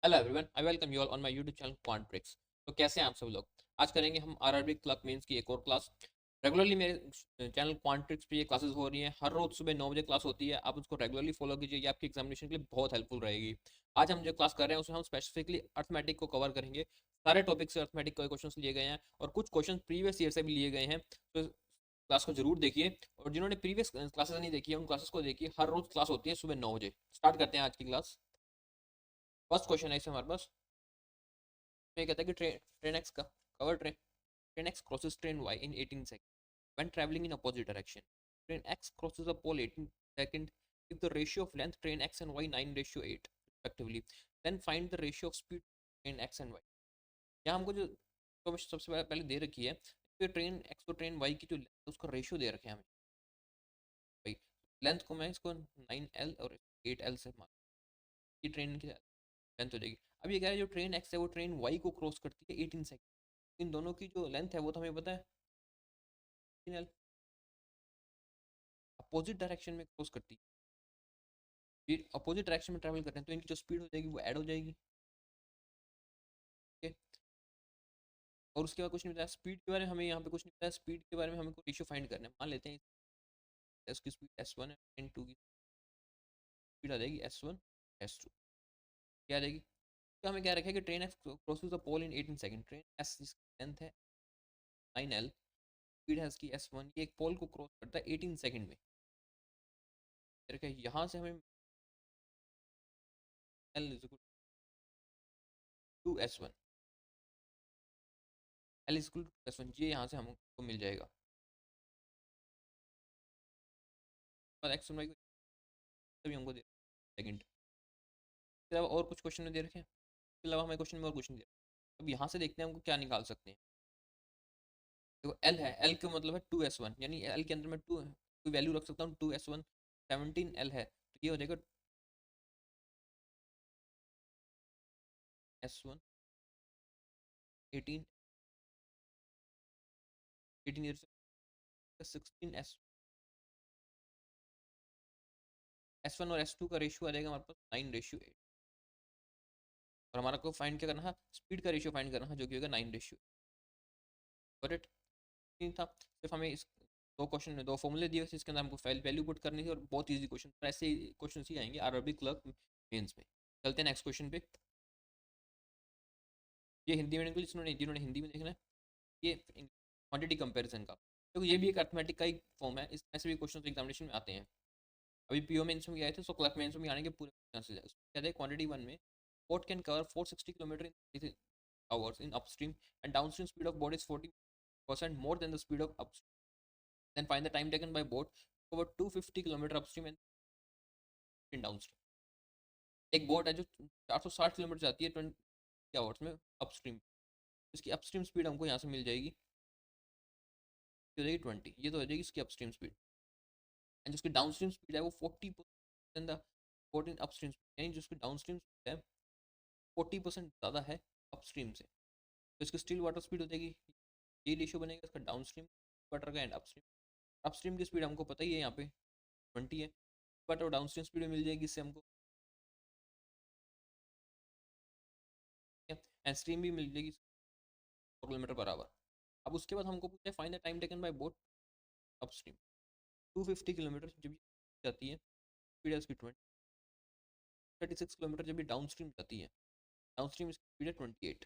Hello everyone, I welcome you all on my YouTube channel quant tricks. तो कैसे हैं आप सब लोग। आज करेंगे हम आरआरबी क्लर्क मेंस की एक और क्लास। रेगुलरली मेरे चैनल क्वांट ट्रिक्स पे ये क्लासेस हो रही हैं। हर रोज सुबह 9 बजे क्लास होती है। आप उसको रेगुलरली फॉलो कीजिए, ये आपकी एग्जामिनेशन के लिए बहुत हेल्पफुल रहेगी। आज हम जो क्लास कर रहे हैं उसमें हम स्पेसिफिकली अर्थमेटिक को कवर करेंगे। सारे टॉपिक से अर्थमेटिक के क्वेश्चन लिए गए हैं और कुछ क्वेश्चन प्रीवियस ईयर से भी लिए गए हैं। तो क्लास को जरूर देखिए, और जिन्होंने प्रीवियस क्लासेस नहीं देखी है उन क्लासेस को देखिए। हर रोज क्लास होती है सुबह 9 बजे। स्टार्ट करते हैं आज की क्लास। फर्स्ट क्वेश्चन है इसमें हमारे पास। तो ये कहता है कि ट्रेन एक्स का cover train X crosses train Y in 18 second when travelling in opposite direction. Train X crosses a pole 18 second if the ratio of length train x and y 9:8 respectively, then find the ratio of speed train x and y। यहाँ हमको जो तो सबसे पहले दे रखी है, तो train x को ट्रेन वाई की जो उसका रेशियो दे रखे हैं हमें भाई। लेंथ को मैं इसको 9l और 8l से मान, ये ट्रेन की लेंथ हो जाएगी। अब ये कह रहा है जो ट्रेन एक्स है वो ट्रेन वाई को क्रॉस करती है 18 सेकंड। इन दोनों की जो लेंथ है वो तो हमें पता है 18l, अपोजिट डायरेक्शन में क्रॉस करती है। फिर अपोजिट डायरेक्शन में ट्रैवल कर रहे हैं तो इनकी जो स्पीड हो जाएगी वो ऐड हो जाएगी। ठीक है, और उसके बाद कुछ नहीं बताया स्पीड के बारे में, हमें यहाँ पे कुछ नहीं बताया स्पीड के बारे में। हमें रेशियो फाइंड करना है। मान लेते हैं इसकी स्पीड s1 है, ट्रेन 2 की स्पीड आ जाएगी s1 s2। क्या आ जाएगी, तो हमें क्या रखा है कि train X crosses the pole in 18 second. Train S जिसकी लेंथ है 9l, स्पीड है इसकी s1, ये एक पोल को क्रॉस करता है 18 सेकंड में। फिर क्या यहाँ से हमें l is equal to s1, l is equal to s1, ये यहाँ से हमको मिल जाएगा। और x और y को तभी हमको दे सेकंड। इसके अलावा और कुछ क्वेश्चन में दे रखे हैं, इसके अलावा हमें क्वेश्चन में और कुछ नहीं दे रखा। अब यहाँ से देखते हैं हमको क्या निकाल सकते हैं। देखो l है, l का मतलब है 2s1, यानी l के अंदर मैं 2 कोई वैल्यू रख सकता हूँ। 2s1 17l है, तो ये हो जाएगा s1 18 18 ईयर से 16 s1 और s2 का रेशियो आ जाएगा हमारे पास 9:8। और हमारा को फाइंड क्या करना है, स्पीड का रेशियो फाइंड करना है, जो कि होगा 9:8। करेक्ट नहीं था, सिर्फ हमें इस दो क्वेश्चन में दो फॉर्मूले दिए थे, इसके अंदर हमको वैल्यू पुट करनी थी और बहुत ईजी क्वेश्चन। ऐसे क्वेश्चन ही आएंगे आरआरबी क्लर्क मेंस में। चलते हैं नेक्स्ट क्वेश्चन पे। ये हिंदी में जिन्होंने हिंदी में देखना है, ये क्वांटिटी कंपैरिजन का, तो ये भी एक अर्थमेटिक का ही फॉर्म है। इस ऐसे भी क्वेश्चन एग्जामिनेशन में आते हैं। अभी पीओ मेंस में भी आए थे, सो क्लर्क मेंस में भी आने के पूरे चांसेस है। कहते हैं क्वांटिटी 1 में boat can cover 460 kilometre in hours in upstream and downstream speed of boat is 40% more than the speed of upstream. Then find the time taken by boat to cover 250 km upstream and in downstream. एक boat है जो 460 kilometre जाती है 20 hours में upstream. इसकी upstream speed हमको यहाँ से मिल जाएगी, हो जाएगी 20। ये तो हो जाएगी इसकी अपस्ट्रीम स्पीड। एंड जिसकी डाउनस्ट्रीम स्पीड है वो 40% the boat in upstream speed, यानी जिसकी डाउनस्ट्रीम स्पीड है 40% ज़्यादा है अपस्ट्रीम से। तो इसकी स्टिल वाटर स्पीड हो जाएगी, ये रेशियो बनेगा इसका डाउनस्ट्रीम वाटर का एंड अपस्ट्रीम। अपस्ट्रीम की स्पीड हमको पता ही है यहाँ पे 20 है, बट और डाउनस्ट्रीम स्पीड मिल जाएगी इससे हमको, एंड स्ट्रीम भी मिल जाएगी किलोमीटर पर आवर। अब उसके बाद हमको पूछा है find the time taken bye boat upstream. 250 kilometre जब जाती है स्पीड है उसकी 36 किलोमीटर जब भी डाउन स्ट्रीम जाती है, डाउन स्ट्रीम स्पीड है 28।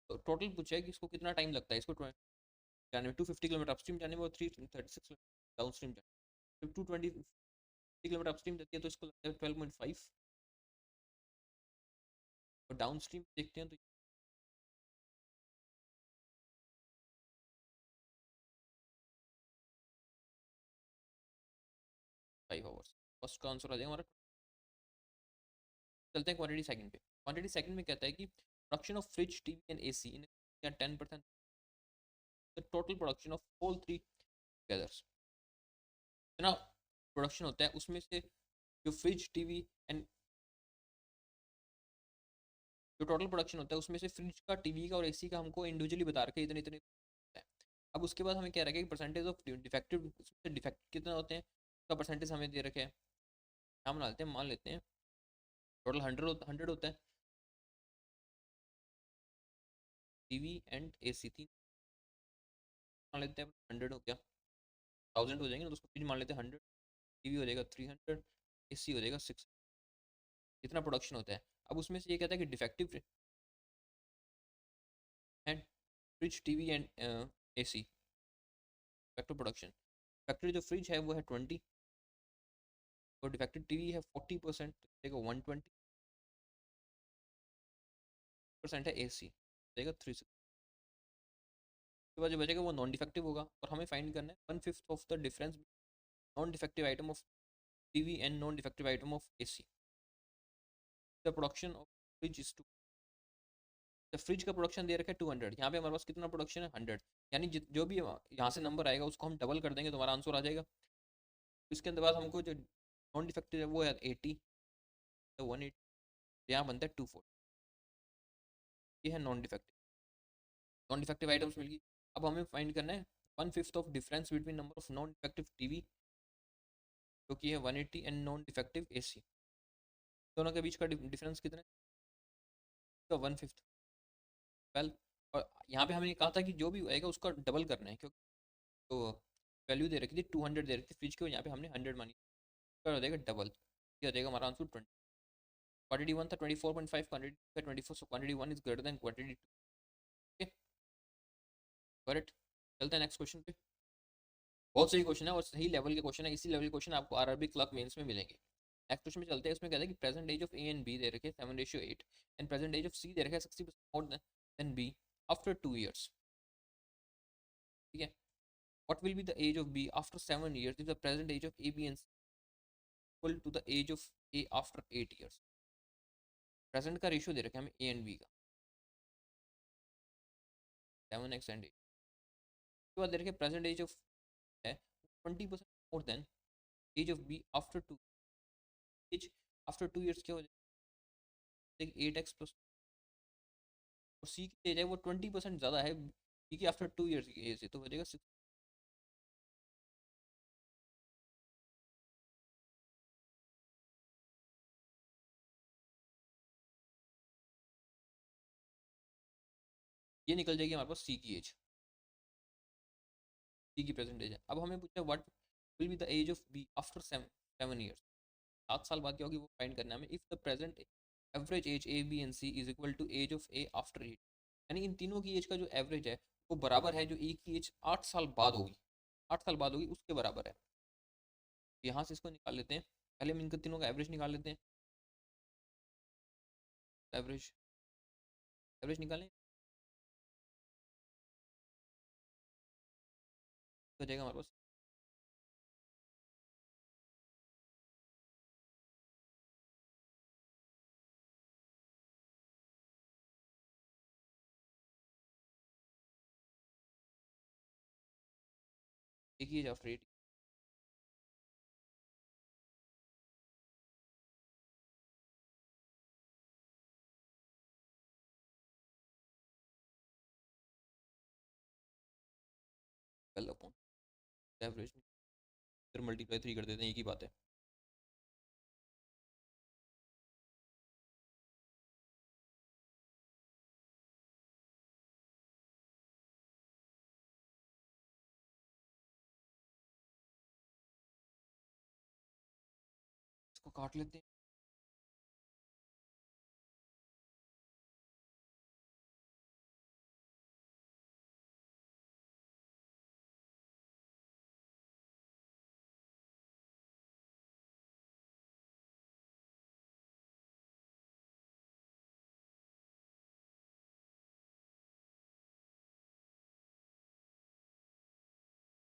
तो टोटल पूछा है कि इसको कितना टाइम लगता है इसको जाने में, 250 किलोमीटर अपस्ट्रीम जाने में और 336 डाउन स्ट्रीम जाने में। जब 220 किलोमीटर अपस्ट्रीम जाती है तो इसको लगता है 12.5, और डाउन स्ट्रीम देखते हैं तो 5 आवर्स। फर्स्ट का आंसर आ जाएगा हमारा। चलते हैं क्वांटिटी सेकंड पे। क्वांटिटी सेकंड में कहता है कि production of fridge TV and AC in 10% the total production of all three together. इतना प्रोडक्शन होता है उसमें से जो फ्रिज टीवी एंड जो टोटल प्रोडक्शन होता है उसमें से फ्रिज का टीवी का और एसी का हमको इंडिविजुअली बता रखे इतने इतने है। अब उसके बाद हमें क्या रखेगा कि परसेंटेज ऑफ डिफेक्टिव, डिफेक्ट कितना होते हैं उसका परसेंटेज हमें दे रखे हैं। हम मान लेते हैं मान लेते हैं टोटल 100 होता है, टीवी एंड एसी तीन मान लेते हैं, 100 हो गया, 1000 हो जाएंगे ना, तो उसको फ्रिज मान लेते हैं 100, टीवी हो जाएगा 300, एसी हो जाएगा 6, इतना प्रोडक्शन होता है। अब उसमें से ये कहता है कि defective and fridge TV and AC defective production, factory जो फ्रिज है वो है 20, और डिफेक्टिव टीवी है 40%, देगा 120% है एसी, देगा 360, उसके बाद जो बचेगा वो नॉन डिफेक्टिव होगा, और हमें फाइंड करना है 1/5 of the difference non defective item of TV and non defective item of AC. The production of fridge is two, the fridge का प्रोडक्शन दे रखा है 200, यहाँ पे हमारे पास कितना प्रोडक्शन है 100, यानी जो भी यहाँ से नंबर आएगा उसको हम डबल कर देंगे तो हमारा आंसर आ जाएगा। इसके अंदर बाद हमको जो नॉन डिफेक्टिव है वो है 80, तो 180, यहाँ बनता है 240, ये है नॉन डिफेक्टिव आइटम्स मिल गई। अब हमें फाइंड करना है 1/5 of difference between number of non defective TV जो कि है 180 एंड नॉन डिफेक्टिव एसी, दोनों के बीच का डिफरेंस कितना है, तो 1/5, वेल, और यहाँ पे हमने कहा था कि जो भी आएगा उसका डबल करना है, क्योंकि तो वैल्यू दे रखी थी 200 दे रखी थी फ्रिज की, और यहाँ पे हमने 100 मानी, तो हो जाएगा डबल, ये हो जाएगा हमारा आंसर 20, क्वांटिटी 1 था 24.5, क्वांटिटी था 24, so quantity 1 is greater than quantity 2, okay, correct. चलते हैं नेक्स्ट क्वेश्चन पे, बहुत सही क्वेश्चन है और सही लेवल के क्वेश्चन है, इसी लेवल के क्वेश्चन आपको आरआरबी क्लर्क मेंस में मिलेंगे। नेक्स्ट क्वेश्चन में चलते हैं, इसमें कहता है कि present age of A and B दे रखे 7:8 and present age of C दे रखे 60% more than B after 2 years, ठीक है। What will be the age of B after 7 years if the present age of A B and C equal to the age of A after 8 years। Present का ratio दे रखे हमें ए and B का 7x and 8, उसके बाद दे रखे present age of है 20% more than age of B after 2, age after 2 years क्या हो जाएगा 8x प्लस, और सी की एज है वो 20% ज़्यादा है बी की आफ्टर 2 years की एज से, तो हो जाएगा 6, ये निकल जाएगी हमारे पास सी की एज, सी की प्रेजेंट एज है। अब हमें पूछा what will be the age of B after 7 years, 7 साल बाद क्या होगी वो फाइंड करना है हमें। If the present average age A B and C is equal to age of A after 8, यानी इन तीनों की एज का जो एवरेज है वो बराबर है जो ए की एज 8 साल बाद होगी, 8 साल बाद होगी उसके बराबर है। यहाँ से इसको निकाल लेते हैं, पहले हम इनके तीनों का एवरेज निकाल लेते हैं, एवरेज एवरेज निकालें तो जाएगा हमारे पास, ए की एज आफ्टर 8, कल अपॉन एवरेज, फिर मल्टीप्लाई 3 कर देते हैं, एक ही बात है। इसको काट लेते हैं,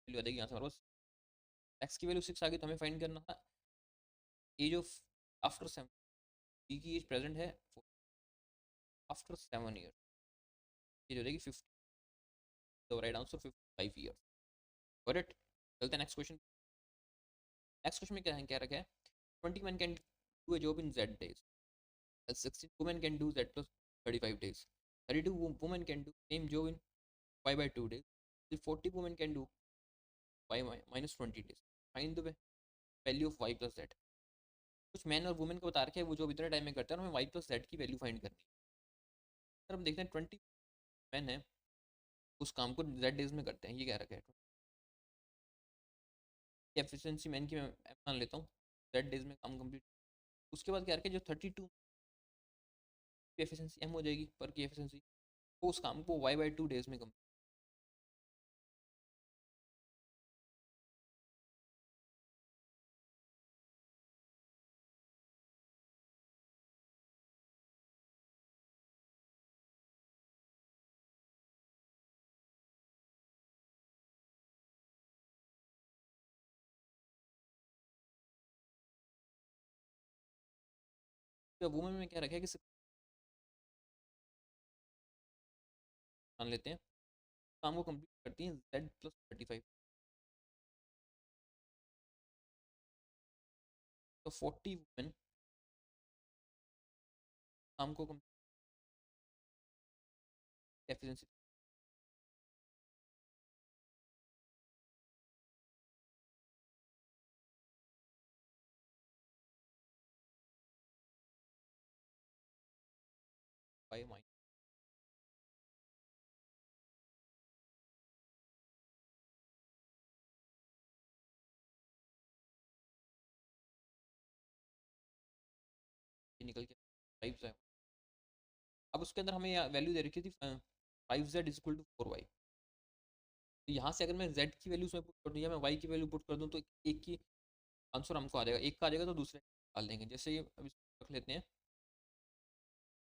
वैल्यू आ जाएगी यहाँ से हमारे पास, एक्स की वैल्यू 6 आ गई, तो हमें फाइंड करना था एज ऑफ आफ्टर 7, बी की एज प्रेजेंट है आफ्टर 7 years, ये हो जाएगी 50, तो राइट आंसर 55 years, करेक्ट। चलते हैं नेक्स्ट क्वेश्चन। नेक्स्ट क्वेश्चन में क्या रखा है, 20 men can do a job in Z days, 16 women can do Z plus 35 days, 32 women can do same job in Y by 2 days, 40 women can do Y minus 20 days, find the value of Y plus Z। कुछ man और women को बता रखे है वो जो इतने time में करते हैं और हमें Y plus Z की वैल्यू फाइंड करनी है। सर हम देखते हैं 20 मैन है उस काम को जेड डेज में करते हैं, ये कह रखा है। एफिशिएंसी मैन की मैं मान लेता हूँ, जेड डेज में काम कंप्लीट। उसके बाद क्या रखे, जो 32 की एफिशिएंसी एम हो जाएगी पर की एफिशिएंसी, वो उस काम को y/2 डेज में कंप्लीट। तो वुमेन में क्या रखा है कि मान लेते हैं काम को कंप्लीट करती हैं Z+35, तो 40 वुमेन काम को एफिशिएंसी बाय माइनस निकल के 5 है। अब उसके अंदर हमें वैल्यू दे रखी थी 5Z = 4Y। तो यहाँ से अगर मैं Z की वैल्यू उसमें पुट कर दूँ या मैं Y की वैल्यू पुट कर दूँ तो एक की आंसर हमको आ जाएगा, एक का आ जाएगा तो दूसरे डाल देंगे। जैसे ये अब इसको रख लेते हैं,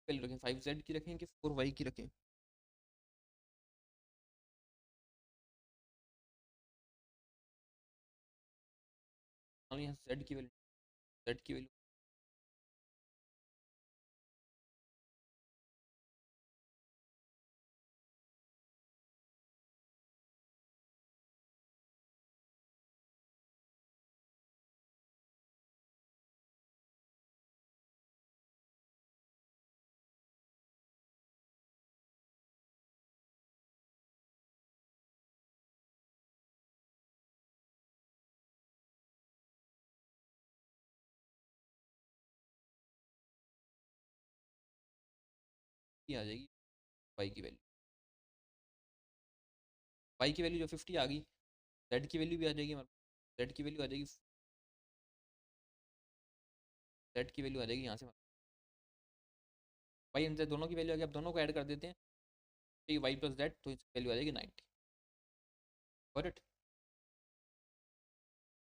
वैल्यू रखें 5Z की रखें कि 4Y की रखें। मान लो यहाँ Z की वैल्यू आ जाएगी, Y की वैल्यू, Y की वैल्यू जो 50 आ गई, Z की वैल्यू भी आ जाएगी हमारे, Z की वैल्यू आ जाएगी, Z की वैल्यू आ जाएगी यहाँ से भाई, इनसे दोनों की वैल्यू आ गई। अब दोनों को ऐड कर देते हैं, तो Y+Z, तो इसकी वैल्यू आ जाएगी 90। Got it.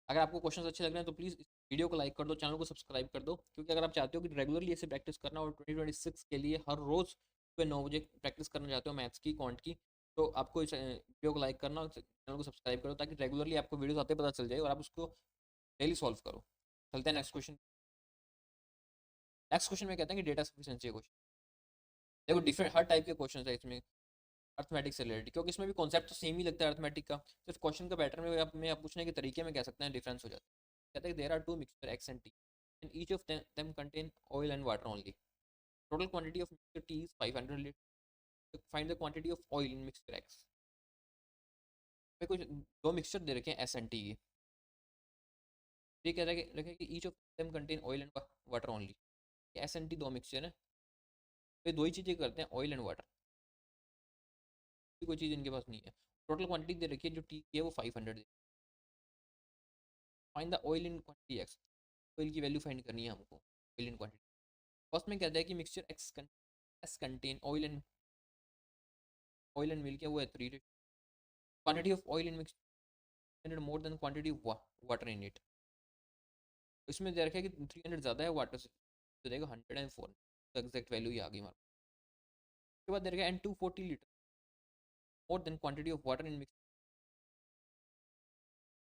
अगर आपको क्वेश्चन अच्छे लग रहे हैं तो प्लीज़ इस वीडियो को लाइक कर दो, चैनल को सब्सक्राइब कर दो, क्योंकि अगर आप चाहते हो कि रेगुलरली ऐसे प्रैक्टिस करना और 2026 के लिए हर रोज़ सुबह 9 बजे प्रैक्टिस करना चाहते हो मैथ्स की, क्वांट की, तो आपको इस वीडियो को लाइक करना और चैनल को सब्सक्राइब करो, ताकि रेगुलरली आपको वीडियोस आते पता चल जाए और आप उसको डेली सॉल्व करो। चलते हैं नेक्स्ट क्वेश्चन। नेक्स्ट क्वेश्चन में कहते हैं कि डेटा सफिशिएंसी क्वेश्चन। देखो डिफरेंट हर टाइप के क्वेश्चन है इसमें अर्थमेटिक से रिलेटेड, क्योंकि इसमें भी कॉन्सेप्ट तो सेम ही लगता है अर्थमेटिक का, सिर्फ क्वेश्चन का पैटर्न में आप पूछने के तरीके में कह सकते हैं डिफरेंस हो जाता है। कहते हैं there are two mixture X and T and each of them contain oil and water only. Total quantity of mixture T is 500 liters. Find the quantity of oil in mixture X. में कुछ दो mixture दे रखे हैं S and T के। ये कह रखे कि each of them contain oil and water only. S and T दो मिक्सचर है, तो दो ही चीज़ें करते हैं, ऑयल एंड वाटर, कोई चीज़ इनके पास नहीं है। टोटल क्वांटिटी दे रखी है जो टी की है वो 500 है। Find the oil in quantity X, oil की वैल्यू फाइंड करनी है हमको, ऑयल इन क्वांटिटी। फर्स्ट में कहता है कि mixture x contain oil and milk है, वो है 3, quantity of oil in mixture more than quantity of water in it. इसमें दे रखा है कि 300 ज़्यादा है वाटर से, तो देगा 104, तो एग्जैक्ट वैल्यू ही आ गई हमारे। उसके बाद दे रखा है and 240 litre more than quantity of water in mix.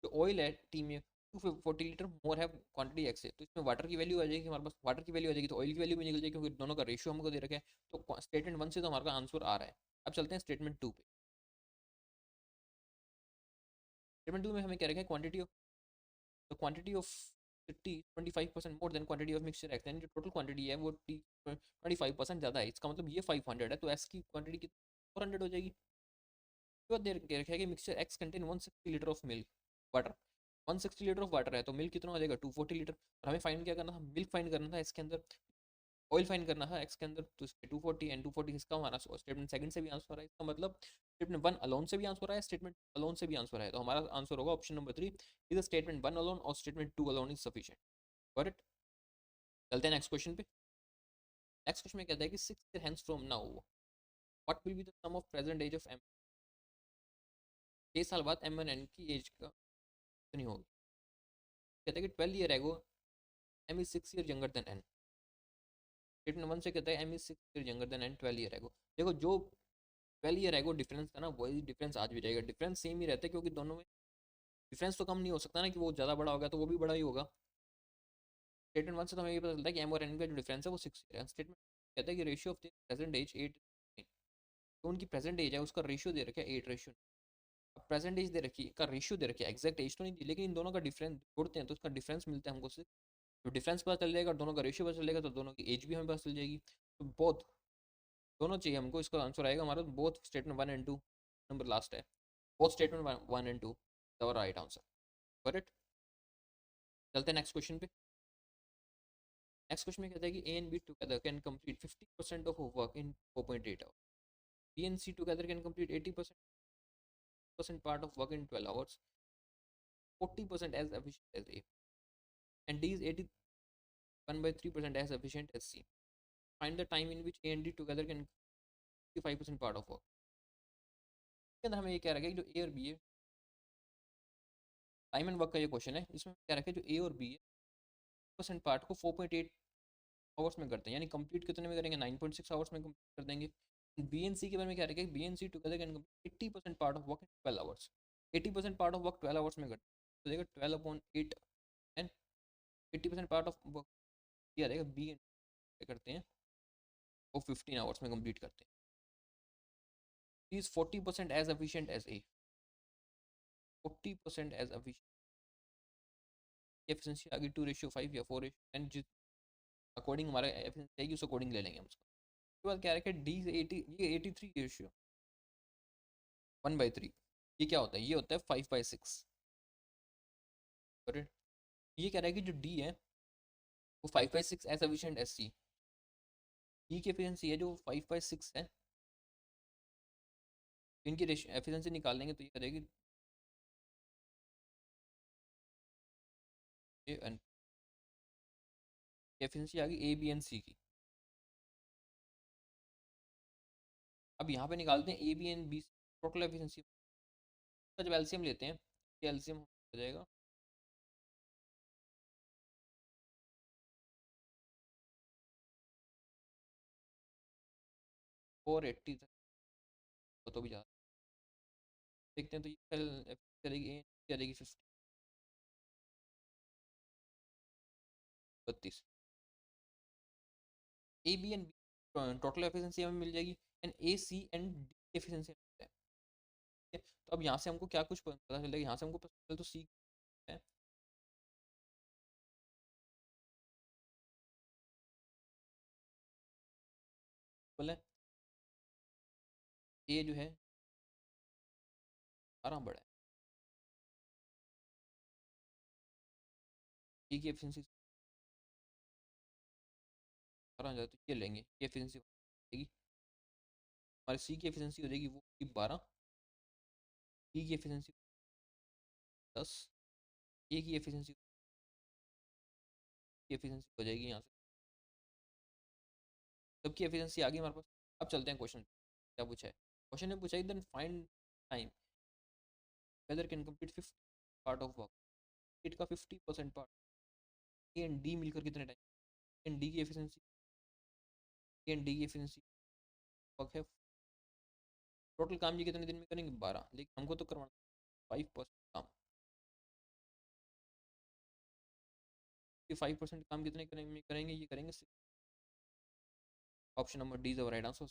जो ऑयल है टी में 240 लीटर मोर है क्वांटिटी एक्स है, तो इसमें वाटर की वैल्यू आ जाएगी हमारे पास, वाटर की वैल्यू आ जाएगी तो ऑयल की वैल्यू भी निकल जाएगी, क्योंकि दोनों का रेशियो हमको दे रखा है। तो स्टेटमेंट 1 से तो हमारा आंसर आ रहा है। अब चलते हैं स्टेटमेंट 2 पे। स्टेटमेंट 2 में हमें क्या रखा है, quantity of T 25% more than quantity of mixture x, यानी जो टोटल क्वांटिटी है वो टी 25% ज़्यादा है। इसका मतलब ये 500 है, तो एस की क्वांटिटी की 400 हो जाएगी। तो देर के रखा है कि mixture x contain 160 litre of milk water, 160 litre of water है तो मिल्क कितना हो जाएगा 240 लीटर। और हमें फाइंड क्या करना था, मिल्क फाइंड करना था इसके अंदर। ऑयल फाइन करना है एक्स के अंदर, तो इसके 240 एंड 240 इसका हमारा स्टेटमेंट सेकंड से भी आंसर है, इसका मतलब स्टेटमेंट वन अलोन से भी आंसर है, स्टेटमेंट अलोन से भी आंसर है, तो हमारा आंसर होगा ऑप्शन नंबर 3, इधर स्टेटमेंट वन अलोन और statement two alone is sufficient. Correct. चलते हैं नेक्स्ट क्वेश्चन पे। नेक्स्ट क्वेश्चन में कहता है कि 6 year hence from now what will be the sum of present age of M. 6 साल बाद एम एंड एन की एज का कितनी होगी। कहता है कि 12 year ago M is 6 year younger than N. Statement one से कहता है M is 6 year younger than N 12 year ago. देखो जो 12 ईयर एगो डिफरेंस था ना, वही डिफरेंस आज भी रहेगा, डिफरेंस सेम ही रहता है, क्योंकि दोनों में डिफरेंस तो कम नहीं हो सकता ना, कि वो ज़्यादा बड़ा होगा तो वो भी बड़ा ही होगा। स्टेटमेंट वन से तो हमें ये पता चलता है कि एम और एन का जो डिफरेंस है वो 6 ईयर है। स्टेटमेंट कहता है कि ratio of the present age 8, तो उनकी प्रेजेंट एज है उसका रेशियो दे रखा है 8 रेशियो। अब प्रेजेंट एज दे रखी है का रेशियो दे रखी है, एग्जैक्ट एज तो नहीं दी, लेकिन इन दोनों का डिफरेंस जोड़ते हैं तो उसका डिफरेंस मिलता है हमको से, तो डिफरेंस पता चल जाएगा, दोनों का रेशियो पता चल जाएगा, तो दोनों की एज भी हमें पता चल जाएगी। तो बोथ दोनों चाहिए हमको, इसका आंसर आएगा हमारा both statement one and two, number last है, both statement one and two the right answer. Correct. चलते हैं नेक्स्ट क्वेश्चन पे। नेक्स्ट क्वेश्चन में कहता है कि A and B together can complete 50% of work in 4.8 hours, B and C together can complete 80% part of work in 12 hours, 40% as efficient as A, and D is 81 by 3% as efficient as C. Find the time in which A and D together can 55% part of work. के अंदर हमें ये क्या रखा है, जो A और B है, टाइम एंड वर्क का ये क्वेश्चन है, इसमें क्या रखा है, जो A और B है परसेंट पार्ट को 4.8 आवर्स में करते हैं, यानी कंप्लीट कितने में करेंगे, 9.6 आवर्स में कंप्लीट कर देंगे। बी एंड सी के बारे में क्या रखा है, B and C together can complete 80% part of work in 12 hours, 80% part of work 12 hours में करते हैं, तो देखो 12/8 एंड 80% पार्ट ऑफ वर्क किया जाएगा, बी एंड करते हैं वो 15 आवर्स में कंप्लीट करते हैं। Is 40% as efficient as A, 40% as efficient, efficiency आ गई 2:5 या 4:10, जिस अकॉर्डिंग हमारा एफिशिएंसी आएगी उस अकॉर्डिंग ले लेंगे हम उसको। उसके बाद क्या रखे डी से 80, ये 83 रेशियो 1/3, ये क्या होता है, ये होता है 5/6। ये कह रहा है कि जो डी है वो 5/6 एज एफिशिएंट एज सी, डी की एफिशिएंसी है जो 5/6 है, इनकी एफिशिएंसी निकाल लेंगे तो ये करेगी एफिशिएंसी आ गई ए बी एंड सी की। अब यहाँ पे निकालते हैं A B and B total efficiency का, जब एलसीएम लेते हैं ये एलसीएम हो जाएगा 480 तक, तो भी ज़्यादा देखते हैं, तो ये चलेगी ए चलेगी 32, A B and B total efficiency हमें मिल जाएगी, and A C and D efficiency मिलता है। ठीक है, तो अब यहाँ से हमको क्या कुछ पता चलेगा, यहाँ से हमको पता चले तो सी है, बोले ए जो है 12 बड़ा है, ए की एफिशिएंसी 12 ज़्यादा, तो ये लेंगे, ये एफिशिएंसी होगी हमारे, सी की एफिशिएंसी हो जाएगी वो 12, बी की एफिशिएंसी 10, ए की एफिशिएंसी हो जाएगी यहाँ से, सबकी एफिशिएंसी आ गई हमारे पास। अब चलते हैं क्वेश्चन, क्या पूछा है क्वेश्चन ने, पूछा है then find time whether can complete 50 part of work, it का 50% पार्ट, ए एंड डी मिलकर कितने टाइम, एंड डी की एफिशिएंसी, ए एंड डी की एफिशिएंसी वर्क है, टोटल काम ये कितने दिन में करेंगे 12, लेकिन हमको तो करवाना 5% काम, ये 5% काम कितने करेंगे, ये करेंगे 6। Option number D is the right answer,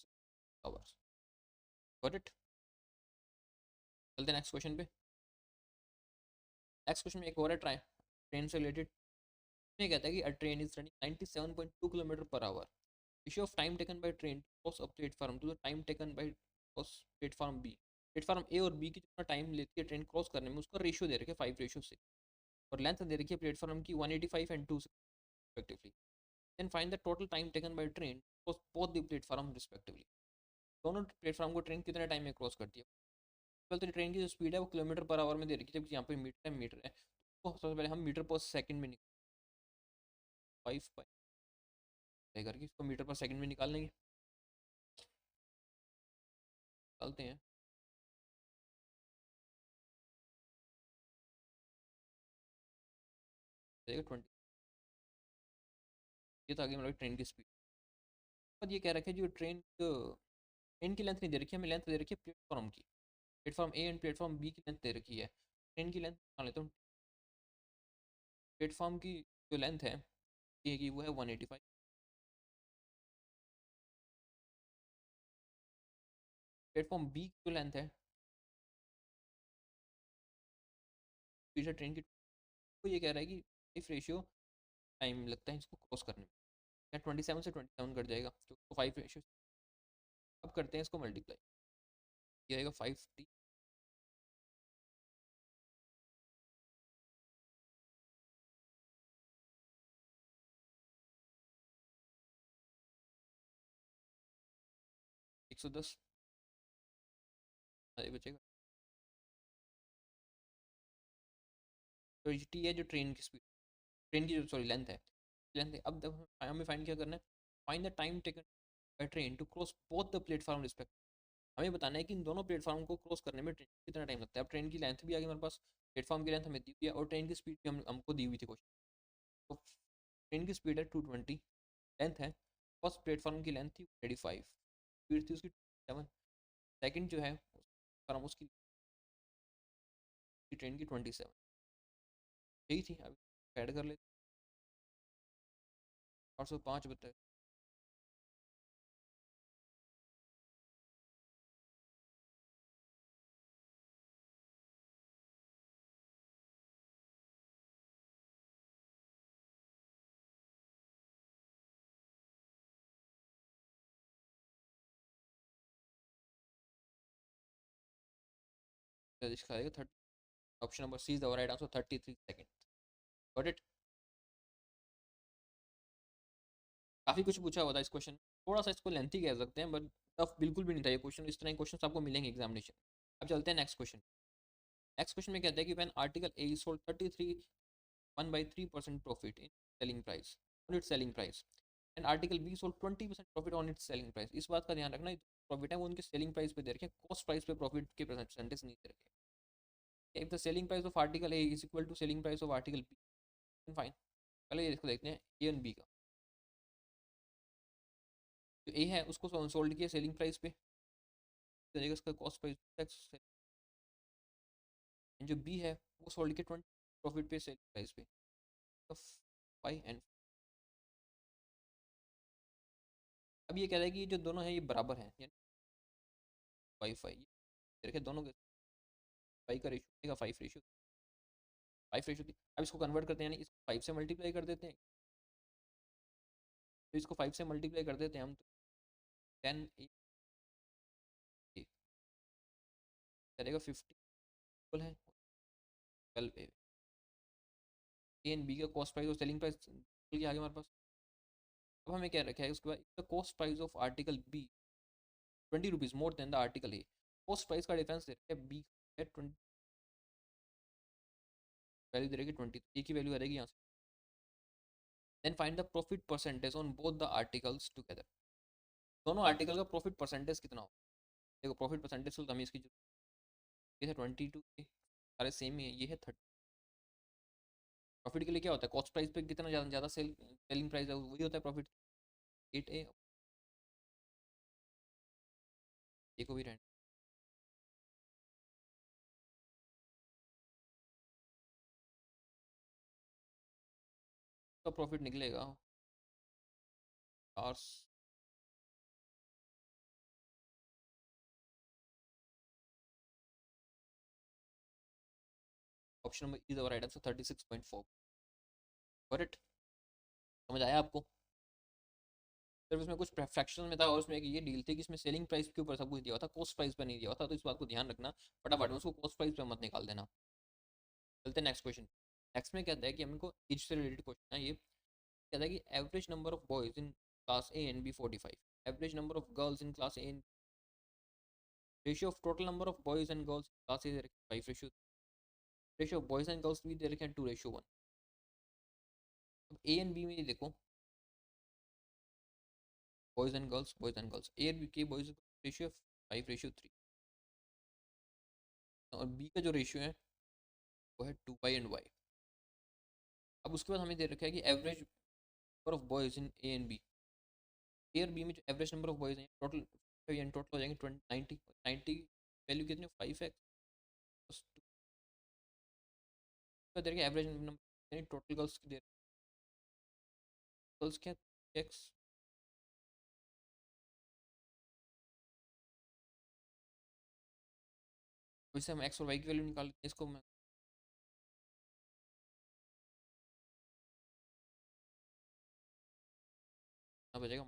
hours. Got it. चलते हैं नेक्स्ट क्वेश्चन पे। नेक्स्ट क्वेश्चन में एक और है ट्रेन से रिलेटेड, ये कहता है कि a train is running 97.2 kilometre per hour, ratio of time taken by train cross a platform to the time taken by cross platform B, platform A और बी की जितना टाइम लेती है ट्रेन क्रॉस करने में उसका रेशियो दे रखे 5:6, और लेंथ दे रखी है प्लेटफॉर्म की 185 and 2 respectively. Then find the total time taken by train cross both the platform respectively. दोनों प्लेटफॉर्म को ट्रेन कितने टाइम में क्रॉस करती है। तो ट्रेन की जो स्पीड है वो किलोमीटर पर आवर में दे रखी है, जबकि यहाँ पे मीटर है, तो सबसे पहले हम मीटर पर सेकंड में 5 करके इसको मीटर पर सेकंड में निकाल लेंगे। निकालते हैं। देखिए 20, ये था कि मतलब ट्रेन की स्पीड। और ये कह रखा है जो ट्रेन की लेंथ नहीं दे रखी है, हमें लेंथ दे रखी है प्लेटफॉर्म की। Platform A and platform B की लेंथ दे रखी है। ट्रेन की लेंथ निकाल लेता हूँ। प्लेटफॉर्म की जो लेंथ है ये की वो है 185। प्लेटफॉर्म बी की जो लेंथ है पीछे ट्रेन की, तो ये कह रहा है कि इफ रेशियो टाइम लगता है इसको क्रॉस करने में, या 27 से 27 कट जाएगा तो 5 रेशियो। अब करते हैं इसको मल्टीप्लाई, ये आएगा 5t। एक सौ दस बचेगा। तो टी है जो ट्रेन की स्पीड, ट्रेन की जो सॉरी लेंथ है, लेंथ है। अब हमें फाइंड क्या करना है, find the time taken by train to cross both the platform respect. हमें बताना है कि इन दोनों प्लेटफॉर्म को क्रॉस करने में कितना टाइम लगता है। अब ट्रेन की लेंथ भी आ गई हमारे पास, प्लेटफॉर्म की लेंथ हमें दी हुई है और ट्रेन की स्पीड भी हमको दी हुई थी क्वेश्चन। तो ट्रेन की स्पीड है 220, लेंथ है फर्स्ट प्लेटफॉर्म की लेंथ थी 85, स्पीड थी उसकी 7, सेकंड जो है प्लेटफॉर्म उसकी ट्रेन की 27, यही थी। अब ऐड कर लेते 805 बताए। दिखाएगा 30, option number C is the right answer, 33 second. Got it. काफ़ी कुछ पूछा हुआ था इस क्वेश्चन, थोड़ा सा इसको लेंथी कह सकते हैं, बट टफ बिल्कुल भी नहीं था ये क्वेश्चन। इस तरह के क्वेश्चन आपको मिलेंगे एग्जामिनेशन। अब चलते हैं नेक्स्ट क्वेश्चन। नेक्स्ट क्वेश्चन में कहता है कि when article A is sold 33 1/3% profit in selling price on it's selling price, and article be sold 20% profit on it's selling price. इस बात का ध्यान रखना, प्रॉफिट है वो उनके सेलिंग प्राइस पे दे रखे, कॉस्ट प्राइस पे प्रॉफिट के परसेंटेज नहीं दे रखे। If the selling price of article A is equal to selling price of article B, fine. पहले इसको देखते हैं ए एंड बी का। जो ए है उसको सोल्ड किया सेलिंग प्राइस पे, तरीके इसका कॉस्ट प्राइस टैक्स। जो बी है वो सोल्ड किया 20 प्रॉफिट पे सेलिंग प्राइस पे, तो फाइव एंड। अब ये कह रहा है कि जो दोनों है ये बराबर हैं, यानी फाइव फाइव देखिए दोनों के फाइव का रेशियो का 5 रेशियो 5 रेशियो 3। अब इसको कन्वर्ट करते हैं, यानी इसको 5 से मल्टीप्लाई कर देते हैं, तो इसको 5 से मल्टीप्लाई कर देते हैं हम, तो 10 करेगा 50 है 12 ए एंड बी का कॉस्ट प्राइस और सेलिंग प्राइस के आगे हमारे पास। अब हमें क्या रखा है उसके बाद, the cost price of article B 20 rupees more than the article A. Cost price का डिफरेंस दे रखा है बी है 20, वैल्यू दे रखी 20, ए की वैल्यू आ रहेगी यहाँ से। Then find the profit percentage on both the articles together. दोनों आर्टिकल का प्रॉफिट परसेंटेज कितना हो। देखो प्रॉफिट परसेंटेज तो हमें इसकी जो ये है 22, सारे सेम ही है, ये है 30। प्रॉफिट के लिए क्या होता है, कॉस्ट प्राइस पे कितना ज़्यादा ज़्यादा सेलिंग प्राइस है वही होता है प्रॉफिट। 8 ए को भी रेंट का प्रॉफिट निकलेगा और option number is right answer 36.4। Correct. समझ आया आपको। सिर्फ उसमें कुछ फ्रैक्शन में था और उसमें ये डील थी कि इसमें सेलिंग प्राइस के ऊपर सब कुछ दिया हुआ था, कॉस्ट प्राइस पर नहीं दिया हुआ था, तो इस बात को ध्यान रखना फटाफट में उसको कॉस्ट प्राइस पर मत निकाल देना। चलते हैं नेक्स्ट क्वेश्चन। नेक्स्ट में कहता है कि हमको एज से रिलेटेड क्वेश्चन है ये। कहता है कि average number of boys in class A and B 45, average number of girls in class A and ratio of total number of boys and girls class A 5 ratio of boys and girls भी दे रखे हैं 2:1। अब ए and B में देखो boys and girls A and B के boys ratio 5:3 और B का जो रेशियो है वो है 2/y। अब उसके बाद हमें दे रखा है कि average number of boys in A and B, A और बी में जो एवरेज नंबर ऑफ बॉयज हैं टोटल टोटल हो जाएंगे 90 90 वैल्यू कितनी 5x दे रखा है एवरेज नंबर यानी टोटल गर्ल्स की दे गर्ल्स क्या x वैसे हम एक्स और वाई की वैल्यू निकाल लेते हैं इसको मैं बचेगा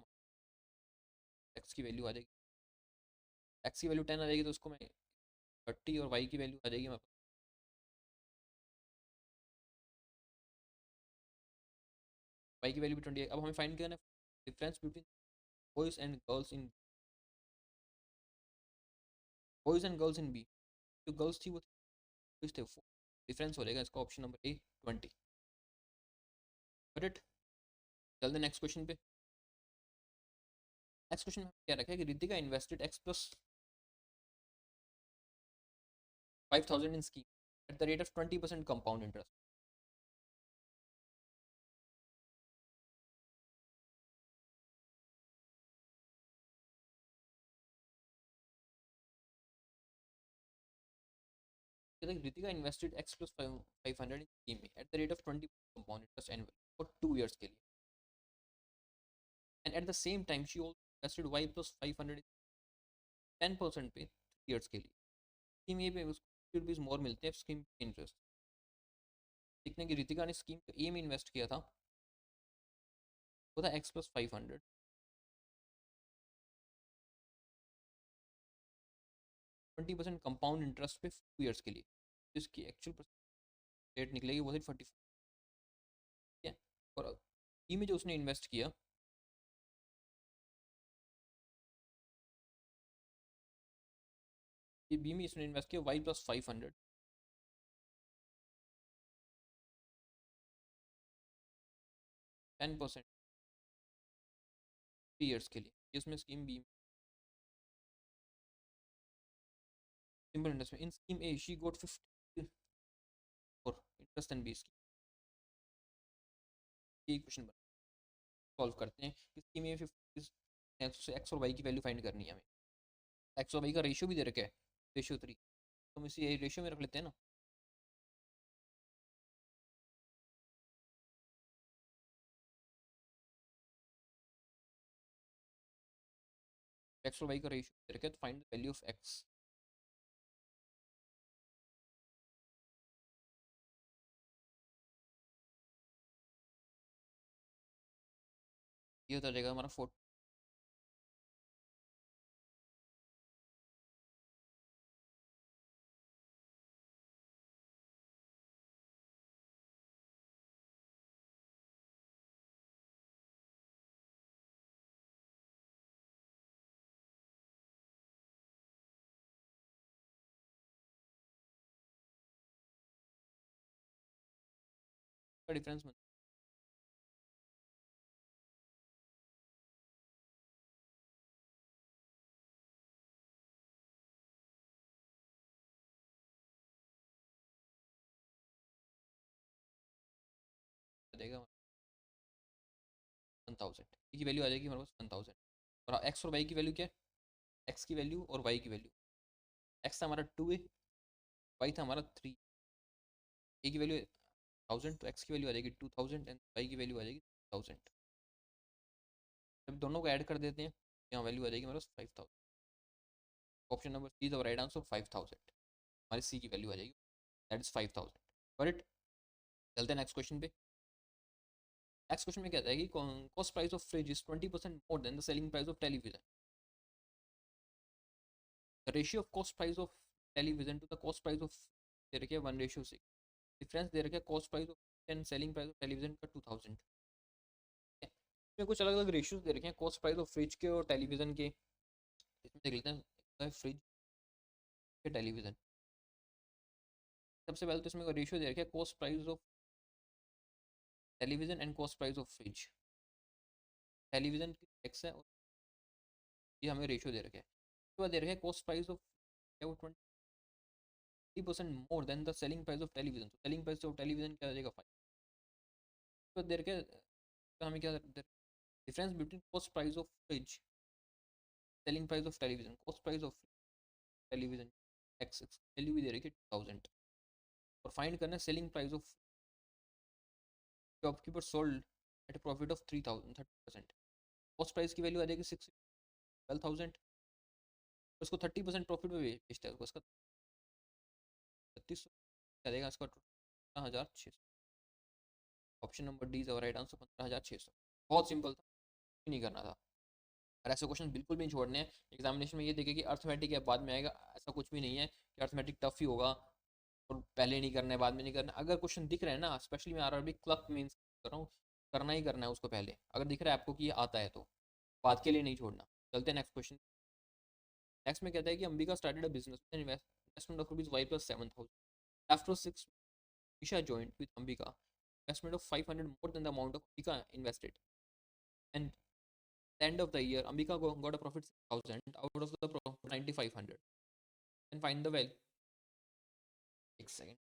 एक्स की वैल्यू आ जाएगी एक्स की वैल्यू 10 आ जाएगी तो उसको मैं 30 और वाई की वैल्यू आ जाएगी मेरे वाई की वैल्यू भी 20 है। अब हमें फाइंड करना है difference between boys and girls in B. जो गर्ल्स थी वो थे डिफरेंस हो जाएगा इसका ऑप्शन नंबर ए 20। बट चलते नेक्स्ट क्वेश्चन पे। नेक्स्ट क्वेश्चन में क्या रखा है कि Ritika invested X plus 5,000 in scheme at the rate of 20% compound interest. Ritika invested X plus 500 in scheme में at the rate of 20% compound interest annual for 2 years के लिए and at the same time she also invested Y plus 500 10% पे 3 years के लिए। Scheme ए पे उसको rupees मोर मिलते हैं स्कीम इंटरेस्ट। देखने की रितिका ने स्कीम ए में इन्वेस्ट किया था वो था एक्स प्लस 500 20% कंपाउंड इंटरेस्ट पे 2 years के लिए जिसकी एक्चुअल रेट निकलेगी वो थी 44 है। और ई में जो उसने इन्वेस्ट किया ये बी में इसने इन्वेस्ट किया वाई प्लस 500 10% 3 years के लिए इसमें स्कीम बी सिंपल इंटरेस्ट में इन स्कीम ए शी गोट 50 और इंटरेस्ट एंड बी स्कीम। ये क्वेश्चन सॉल्व करते हैं कि स्कीम ए 50 एक्स और वाई की वैल्यू फाइंड करनी है हमें। एक्स और वाई का रेशियो भी दे रखा है रेशियो 3 तो हम इसी रेशियो में रख लेते हैं ना। एक्स और वाई का रेशियो दे रखा है तो find the value of x. ये होता जाएगा हमारा 4 का डिफरेंस देगा 1000 की वैल्यू आ जाएगी हमारे पास 1000 और एक्स और वाई की वैल्यू क्या है एक्स की वैल्यू और वाई की वैल्यू एक्स था हमारा 2 है वाई था हमारा 3 ए की वैल्यू 1000 तो एक्स की वैल्यू आ जाएगी 2000 एंड वाई की वैल्यू आ जाएगी 1000। जब दोनों को ऐड कर देते हैं यहाँ वैल्यू आ जाएगी हमारे पास 5000। Option number see the right answer 5000 हमारी सी की वैल्यू आ जाएगी दैट इज 5000। बट चलते हैं नेक्स्ट क्वेश्चन पे। नेक्स्ट क्वेश्चन में कहता है कि cost price of fridge is 20% more than the selling price of television. The ratio of cost price of television to the cost price of दे रखे 1:6। Difference दे रखे cost price of and selling price of television का 2000। इसमें कुछ अलग अलग ratios दे रखे हैं कॉस्ट प्राइस ऑफ फ्रिज के और टेलीविजन के। इसमें देख लेते हैं फ्रिज के टेलीविजन। सबसे पहले तो इसमें रेशियो दे रखे हैं cost price of television and cost price of fridge. Television की एक्स है और ये हमें रेशियो दे रखे हैं। उसके बाद दे रखे हैं cost price of 20% more than the selling price of television. तो सेलिंग प्राइस ऑफ टेलीविजन क्या हो जाएगा 5। तो दे रखे तो हमें क्या difference between cost price of fridge selling price of television. Cost price of television x value भी दे रखी है 2000 और फाइंड करना है selling price of shopkeeper sold at profit of 3000 30%। Cost price की वैल्यू आ जाएगी 12,000 उसको 30% प्रॉफिट में बेचता है उसका 3600 आ जाएगा इसका 15,600। Option number D is our right answer 15,600। बहुत सिंपल था, नहीं करना था। और ऐसे क्वेश्चन बिल्कुल भी नहीं छोड़ने हैं एग्जामिनेशन में। ये देखे कि अर्थमेटिक या बाद में आएगा, ऐसा कुछ भी नहीं है कि अर्थमेटिक टफ ही होगा और पहले नहीं करना है बाद में नहीं करना। अगर क्वेश्चन दिख रहे हैं ना, स्पेशली मैं आरआरबी क्लर्क मींस कर रहा हूँ, करना ही करना है उसको पहले। अगर दिख रहा है आपको कि ये आता है तो बाद के लिए नहीं छोड़ना। चलते हैं नेक्स्ट क्वेश्चन। नेक्स्ट में कहता है कि Ambika started a business investment of rupees y+7,000 after 6 Isha joined with Ambika investment of 500 more than the amount of Ambika invested. And at the end of the year, Ambika got a profit 6,000 out of the profit 9,500. And find the value. एक second.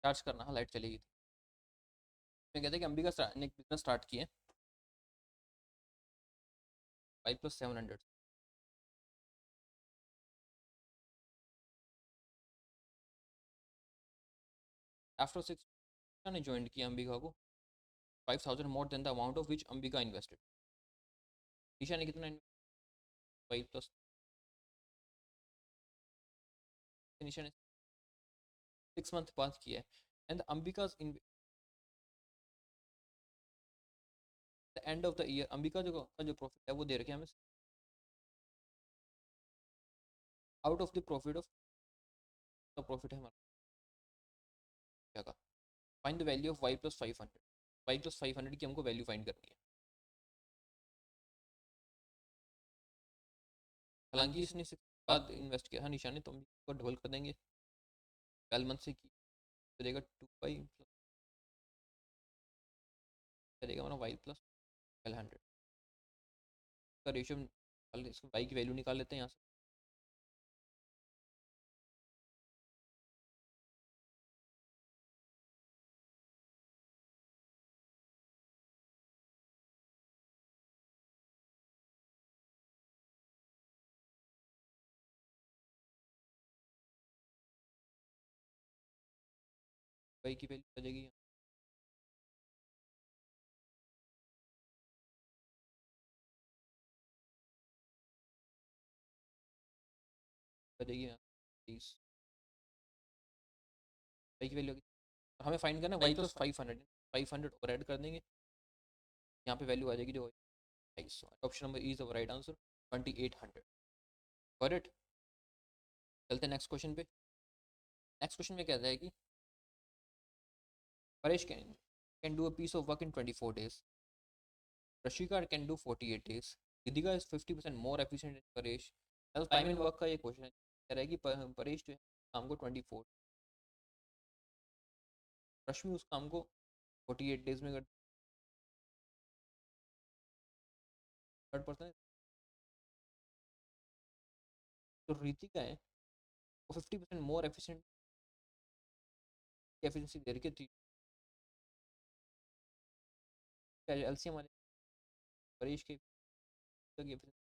Charge करना, हाँ light चलेगी थी। मैं कहते हैं कि अंबिका ने एक बिजनेस स्टार्ट किया 5+700। आफ्टर 6 ने ज्वाइन किया अंबिका को 5,000 more than the amount of which Ambika invested. Isha ने कितना 5+ ईशा ने 6 मंथ बाद किया है। And Ambika in the end of the year Ambika का जो प्रॉफिट है वो दे रखे हैं हमें out of the profit of the profit है हमारा क्या का। Find the value of y+500। y+500 की हमको वैल्यू फाइंड करनी है। हालांकि इसने बाद इन्वेस्ट किया था निशाने, तो हम इसको डबल कर देंगे 12 मंथ से की तो देगा 2y करेगा हमारा y+1200 का रेशियो। इसको y की वैल्यू निकाल लेते हैं यहाँ से। y की वैल्यू आ जाएगी आ जाएगी 30। y की वैल्यू हमें फाइंड करना है y+500। 500 और ऐड कर देंगे, यहाँ पे वैल्यू आ जाएगी जो option number is right answer 2800। Correct. चलते हैं नेक्स्ट क्वेश्चन पे। नेक्स्ट क्वेश्चन में कहता है कि Paresh can do a piece of work in 24 days। Rashika can do 48 days। Ridhika is 50% more efficient than Paresh. तो टाइम इन वर्क का ये क्वेश्चन है। कह रहा है कि परेश जो है काम को 24, रश्मि उस काम को 48 डेज में कर। थर्ड पर्सन तो रितिका है वो 50% मोर एफिशिएंट एफिशिएंसी दे रही थी। एलसीएम वाले परेश के efficiency-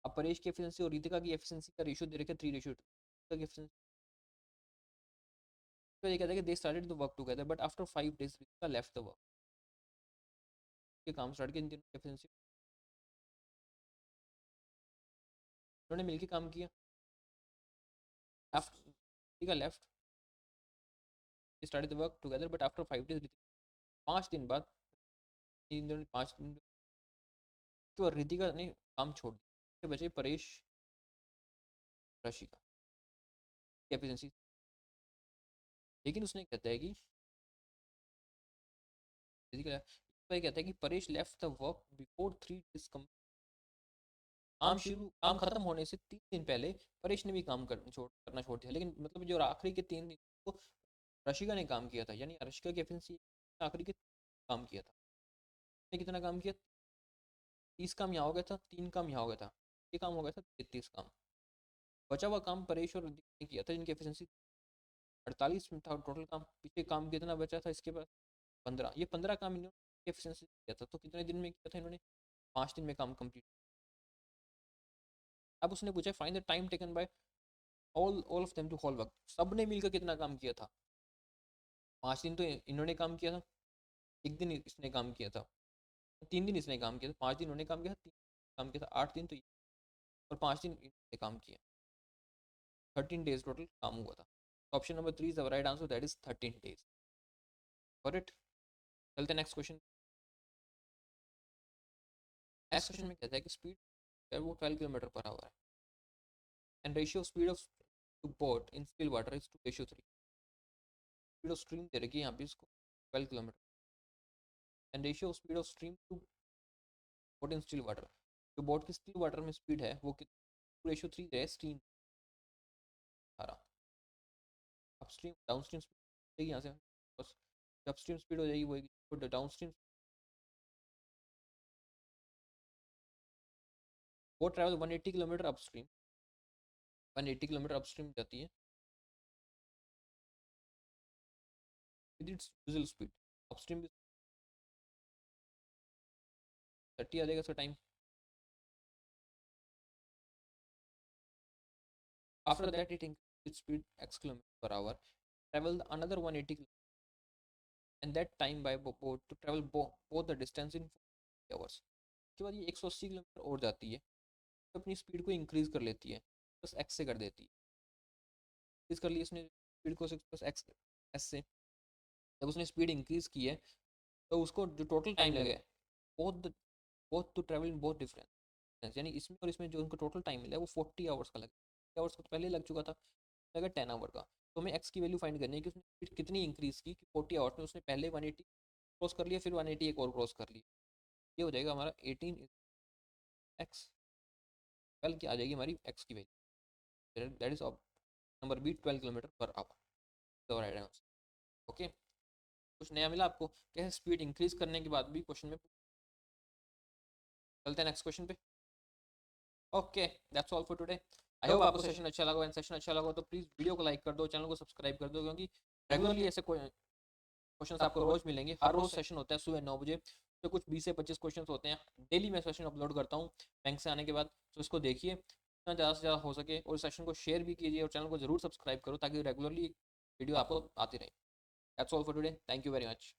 अब परेश की एफिशिएंसी और रितिका की एफिशिएंसी का रेशियो दे रखे 3:2। तो ये कहता है कि they started the work together but after 5 days Ritika left the work. ये काम स्टार्ट किया इन तीनों डेफिनेंसी, उन्होंने मिलकर काम किया। After Ritika left, started the work together but after 5 days, 5 दिन बाद, इन दोनों 5 दिन तो रितिका ने काम छोड़ दिया, बचे परेश रशिका एफिशिएंसी। लेकिन उसने कहता है कि रितिका तो ये कहता है कि Paresh left the work before 3 days काम खत्म होने से 3 दिन पहले परेश ने भी काम करना छोड़ दिया। लेकिन मतलब जो आखिरी के 3 दिन तो रशिका ने काम किया था, यानी रशिका की एफिशिएंसी आखिरी के काम किया था। कितना काम किया? 30 काम यहाँ हो गया था, 3 काम यहाँ हो गया था, ये काम हो गया था 33 काम। बचा हुआ काम परेश और रितिका ने किया था, जिनकी एफिशिएंसी 48 में था टोटल काम। पीछे काम कितना बचा था इसके पास? 15। ये 15 काम इन्होंने एफिशिएंसी किया था। तो कितने दिन में किया था इन्होंने? 5 दिन में काम कंप्लीट। अब उसने पूछा find the time taken by all of them to whole work. सब ने मिलकर कितना काम किया था? 5 दिन तो इन्होंने काम किया था, 1 दिन इसने काम किया था, 3 दिन इसने काम किया था, 5 दिन इन्होंने काम किया था, 3 काम किया था, 8 दिन तो और 5 दिन इन्होंने काम किया, 13 days टोटल काम हुआ था। Option number 3 is the right answer, that is 13 days। Correct. चलते नेक्स्ट क्वेश्चन। नेक्स्ट क्वेश्चन में कहता है कि स्पीड वो 12 किलोमीटर पर आवर है and ratio speed of boat in still water is 2:3। Speed of stream दे रखी है यहाँ पे इसको 12 kilometre and ratio speed of stream to boat in still water. जो बोट की स्टिल वाटर में स्पीड है वो रेशियो 3 है, स्ट्रीम 18। अपस्ट्रीम डाउनस्ट्रीम स्पीड यहाँ से बस, अपस्ट्रीम स्पीड हो जाएगी वही, तो डाउनस्ट्रीम वो travel 180 kilometre upstream, 180 kilometre upstream जाती है with its usual speed. Upstream भी 30 आ जाएगा इसका time. After that it increase its speed x kilometre per hour, travel another 180 and that time by boat to travel both the distance in 4 hours. उसके बाद ये 180 kilometre और जाती है, तो अपनी स्पीड को इंक्रीज कर लेती है, बस x से कर देती है। इंक्रीज कर ली उसने स्पीड को बस x s से। जब उसने स्पीड इंक्रीज की है तो उसको जो टोटल टाइम लगे both both to travel in both difference, यानी इसमें और इसमें जो उनको टोटल टाइम मिला है वो 40 आवर्स का लगा। 40 आवर्स का तो पहले लग चुका था, लगा 10 आवर का। तो हमें एक्स की वैल्यू फाइंड करनी है कि उसने स्पीड कितनी इंक्रीज की कि 40 आवर्स में उसने पहले 180 क्रॉस कर लिया, फिर 180 एक और क्रॉस कर लिया। ये हो जाएगा हमारा 18 एक्स। कल क्या आ जाएगी हमारी एक्स की value, that is number B 12 kilometre per hour. Okay, कुछ नया मिला आपको कैसे स्पीड इंक्रीज करने के बाद भी क्वेश्चन में। चलते हैं नेक्स्ट क्वेश्चन पे। Okay, that's all for today. I hope आपको सेशन अच्छा लगा। सेशन अच्छा लगा तो प्लीज वीडियो को लाइक कर दो, चैनल को सब्सक्राइब कर दो, क्योंकि रेगुलरली ऐसे क्वेश्चंस आपको रोज मिलेंगे। हर रोज सेशन होता है सुबह 9 बजे, तो कुछ 20 से 25 क्वेश्चंस होते हैं। डेली मैं सेशन अपलोड करता हूँ बैंक से आने के बाद, तो इसको देखिए जितना ज़्यादा से ज़्यादा हो सके, और सेशन को शेयर भी कीजिए और चैनल को जरूर सब्सक्राइब करो ताकि रेगुलरली वीडियो आपको आती रहे। That's all for today, thank you very much.